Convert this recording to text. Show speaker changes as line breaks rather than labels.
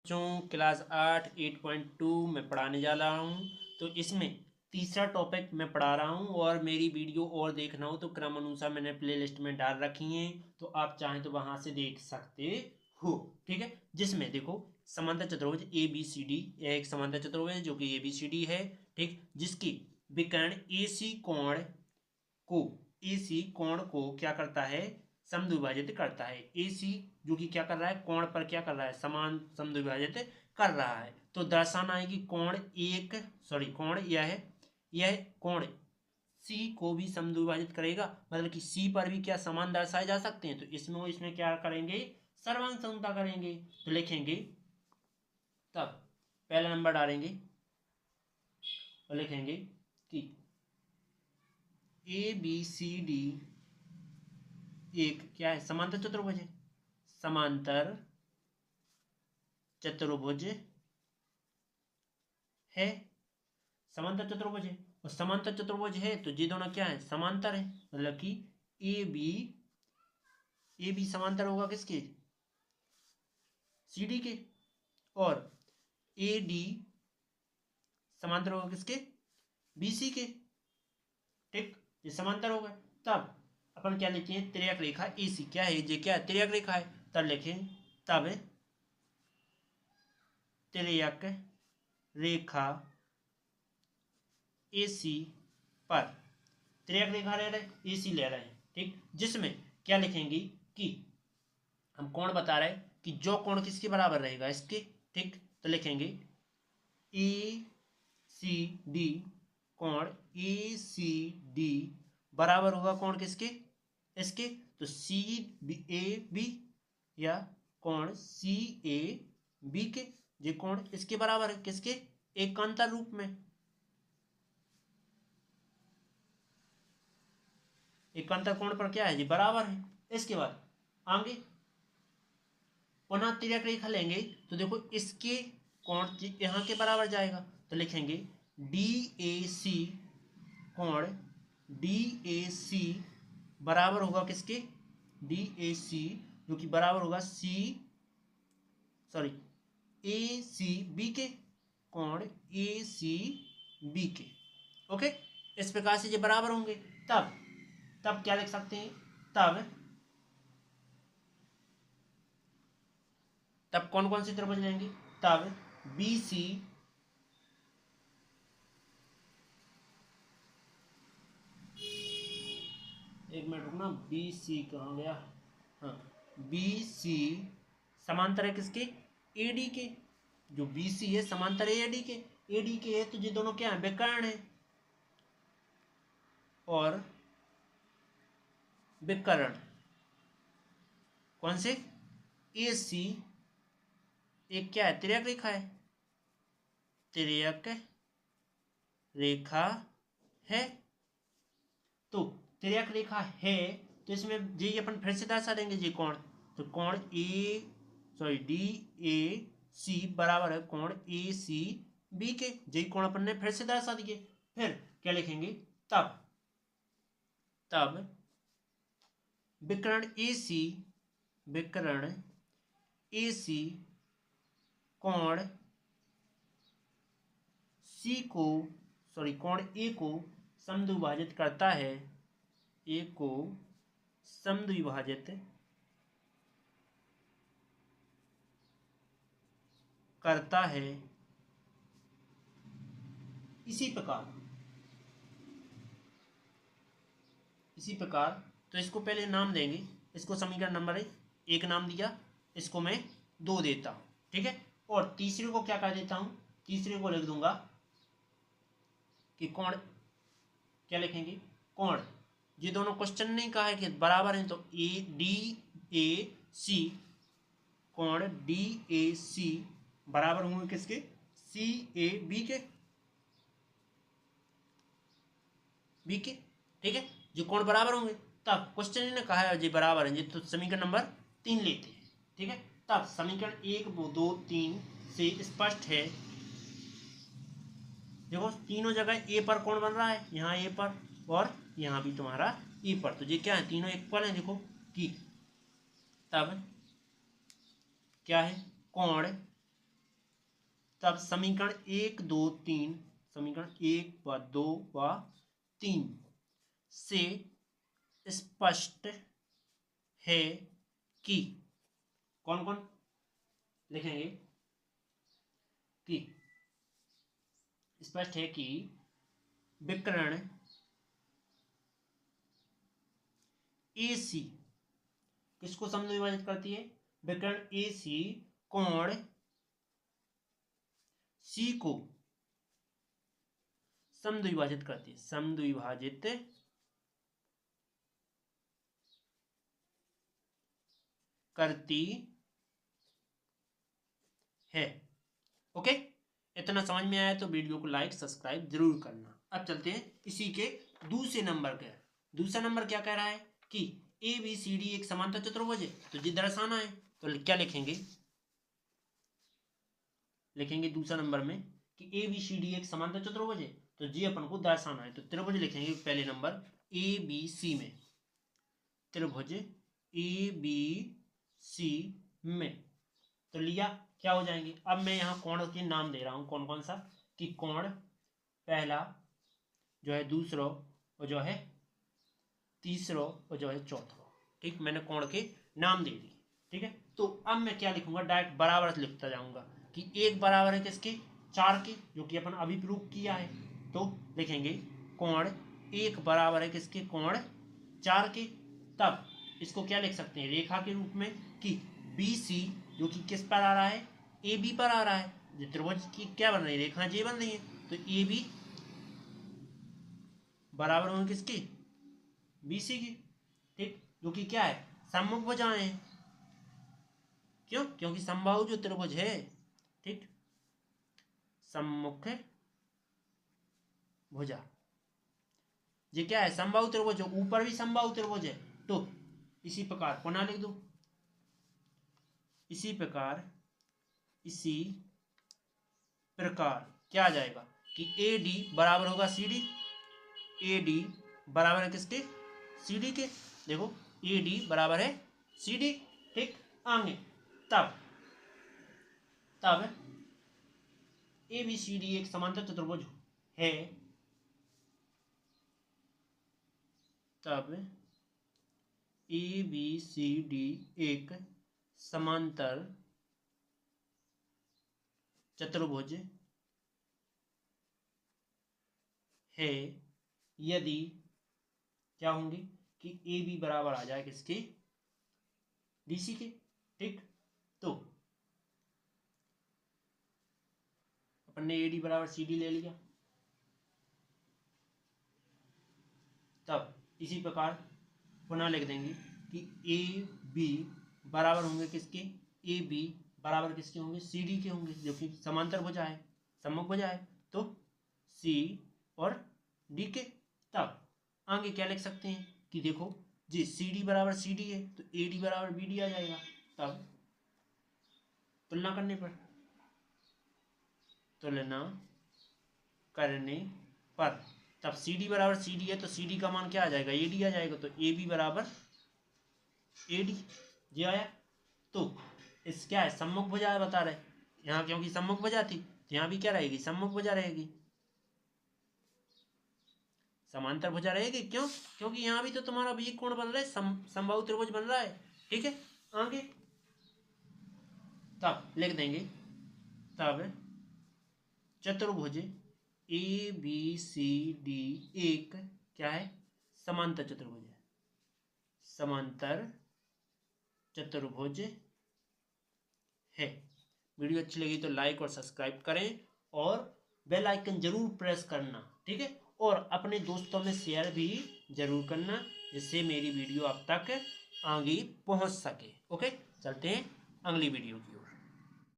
Class 8 8.2 में पढ़ाने जा रहा हूँ। तो इसमें तीसरा टॉपिक मैं पढ़ा रहा हूँ और मेरी वीडियो और देखना हो तो क्रम अनुसार मैंने प्लेलिस्ट में डाल रखी हैं, तो आप चाहें तो वहाँ से देख सकते हो। ठीक है, जिसमें देखो समांतर चतुर्भुज ए बी सी डी, यह एक समांतर चतुर्भुज है जो कि ए बी सी डी है। ठीक, जिसकी विकर्ण ए सी कोण को क्या करता है, समद्विभाजित करता है। ए सी जो कि क्या कर रहा है, कोण पर क्या कर रहा है, समान समद्विभाजित कर रहा है। तो दर्शाना है कि कोण यह कोण सी को भी समद्विभाजित करेगा, मतलब कि सी पर भी क्या समान दर्शाए जा सकते हैं। तो इसमें क्या करेंगे, सर्वांग समता करेंगे। तो लिखेंगे, तब पहला नंबर डालेंगे और लिखेंगे कि ए बी सी डी एक क्या है, समांतर चतुर्भुज है। समांतर चतुर्भुज है, समांतर चतुर्भुज है। और समांतर चतुर्भुज है तो ये दोनों क्या है, समांतर है। मतलब कि ए बी समांतर होगा किसके, सी डी के। और ए डी समांतर होगा किसके, बी सी के। ठीक, ये समांतर हो गए। तब अपन क्या लिखते हैं, तिर्यक रेखा ए सी क्या है, ये क्या है, तिर्यक रेखा है। तब लिखें, तब तिर्यक रेखा ए सी पर, तिर्यक रेखा ले रहे, ए सी ले रहे हैं। ठीक, जिसमें क्या लिखेंगे कि हम कोण बता रहे हैं कि जो कोण किसके बराबर रहेगा, इसके। ठीक, तो लिखेंगे ए सी डी, कोण ए सी डी बराबर होगा कोण किसके, इसके। तो सी ए बी या कोण सी ए बी के, ये कोण इसके बराबर है किसके, एकांतर रूप में। एकांतर कोण पर क्या है, ये बराबर है। इसके बाद आगे पुनः तिर्यक रेखा लेंगे तो देखो इसके कोण यहाँ के बराबर जाएगा। तो लिखेंगे डी ए सी, कोण डी ए सी बराबर होगा किसके, डी ए सी जो कि बराबर होगा ए सी बी के, कोण ए सी बी के। ओके, इस प्रकार से ये बराबर होंगे। तब क्या लिख सकते हैं, तब कौन कौन से त्रिभुज लेंगे, तब बी सी एक मिनट रुकना, बी सी कहाँ गया, हाँ बी सी समांतर है किसके, ए डी के। जो बी सी है समांतर है ए डी के, ए डी के है तो ये दोनों क्या है, विकर्ण है। और विकर्ण कौन से, ए सी एक क्या है, तिर्यक रेखा है, तिर्यक रेखा है। तो तिर्यक रेखा है तो इसमें जी अपन फिर से दर्शा देंगे जी कोण। तो कोण डी ए सी बराबर है कोण ए सी बी के, जी कोण अपन ने फिर से दर्शा दिए। फिर क्या लिखेंगे, तब विकर्ण ए सी कोण सी को कोण ए को समद्विभाजित करता है, ए को समद्विभाजित करता है। इसी प्रकार तो इसको पहले नाम देंगे, इसको समीकरण नंबर 1 नाम दिया, इसको मैं 2 देता हूं। ठीक है, और तीसरे को क्या कर देता हूं, तीसरे को लिख दूंगा कि कोण, क्या लिखेंगे, कोण ये दोनों क्वेश्चन ने कहा है कि बराबर हैं, तो डी ए सी, कोण डी ए सी बराबर होंगे किसके, सी ए बी के, ठीक है, जो कोण बराबर होंगे। तब क्वेश्चन ने कहा है जी बराबर है, तो समीकरण नंबर 3 लेते हैं। ठीक है, तब समीकरण 1 2 3 से स्पष्ट है, देखो तीनों जगह ए पर कोण बन रहा है, यहाँ ए पर और यहाँ भी तुम्हारा ए पर, तो ये क्या है, तीनों एक पर है। देखो कि तब क्या है, कोण तब समीकरण 1 2 3, समीकरण 1 व 2 व 3 से स्पष्ट है कि कौन कौन लिखेंगे कि स्पष्ट है कि विकर्ण AC किसको समद्विभाजित करती है? विकर्ण AC कोण C को समद्विभाजित करती है, समद्विभाजित करती है। ओके, इतना समझ में आया तो वीडियो को लाइक सब्सक्राइब जरूर करना। अब चलते हैं इसी के दूसरे नंबर के। दूसरा नंबर क्या कह रहा है कि ABCD एक समांतर चतुर्भुज है, तो जी दर्शाना है। तो क्या लिखेंगे? लिखेंगे दूसरा नंबर में कि ABCD एक समांतर चतुर्भुज है, तो जी अपन को दर्शाना है। तो त्रिभुज लिखेंगे पहले नंबर ABC में, त्रिभुज ABC में। तो लिया क्या हो जाएंगे? अब मैं यहाँ कोण के नाम दे रहा हूँ, कौन कौन सा, कि कोण पहला जो है, दूसरा और जो है तीसरा और जो है चौथा। ठीक, मैंने कोण के नाम दे दिए। ठीक है, तो अब मैं क्या लिखूंगा? डायरेक्ट बराबर लिखता जाऊंगा कि एक बराबर है किसके? 4 के, जो कि अपन अभी प्रूव किया है। तो लिखेंगे कोण एक बराबर है किसके? कोण 4 के। तब इसको क्या लिख सकते हैं? रेखा के रूप में कि BC जो कि किस पर आ रहा है? AB पर आ रहा है। त्रिभुज की क्या बन रही है? रेखा J बन रही है, तो AB बराबर होंगे किसकी? BC की। ठीक, जो कि क्या है? सम्मुख भुजाएं हैं। क्यों? क्योंकि समबाहु जो त्रिभुज है, ठीक, सम्मुख भुजा, ये क्या है? समबाहु त्रिभुज है, ऊपर भी समबाहु त्रिभुज है। तो इसी प्रकार पुनः लिख दो, इसी प्रकार क्या आ जाएगा कि AD बराबर होगा CD, AD बराबर है किसके? CD के। देखो AD बराबर है CD। ठीक, आगे तब ABCD एक समांतर चतुर्भुज है, तब ABCD एक समांतर चतुर्भुज है यदि क्या होंगे कि AB बराबर आ जाए किसके? DC के। ठीक, तो अपन ने AD बराबर CD ले लिया। तब इसी प्रकार पुनः लिख देंगे कि AB बराबर होंगे किसके? AB बराबर किसके होंगे? CD के होंगे, जो कि समांतर भुजा है, सम्मुख भुजा है। तो C और D के। तब आगे क्या लिख सकते हैं कि देखो जी CD बराबर CD है, तो AD बराबर BD आ जाएगा। तब तुलना करने पर तब CD बराबर CD है, तो CD का मान क्या आ जाएगा? AD आ जाएगा। तो AB बराबर AD ये आया। तो इस क्या है? सम्मुख भुजा बता रहे यहाँ, क्योंकि सम्मुख भुजा थी, तो यहाँ भी क्या रहेगी? सम्मुख भुजा रहेगी, समांतर भुजा रहेगी। क्यों? क्योंकि यहाँ भी तो तुम्हारा भी कोण बन रहा है, समबाहु त्रिभुज बन रहा है। ठीक है, आगे तब लिख देंगे, तब चतुर्भुज ABCD एक क्या है? समांतर चतुर्भुज है, समांतर चतुर्भुज है। वीडियो अच्छी लगी तो लाइक और सब्सक्राइब करें और बेल आइकन जरूर प्रेस करना। ठीक है, और अपने दोस्तों में शेयर भी जरूर करना, जिससे मेरी वीडियो आप तक आगे पहुंच सके। ओके, चलते हैं अगली वीडियो की ओर।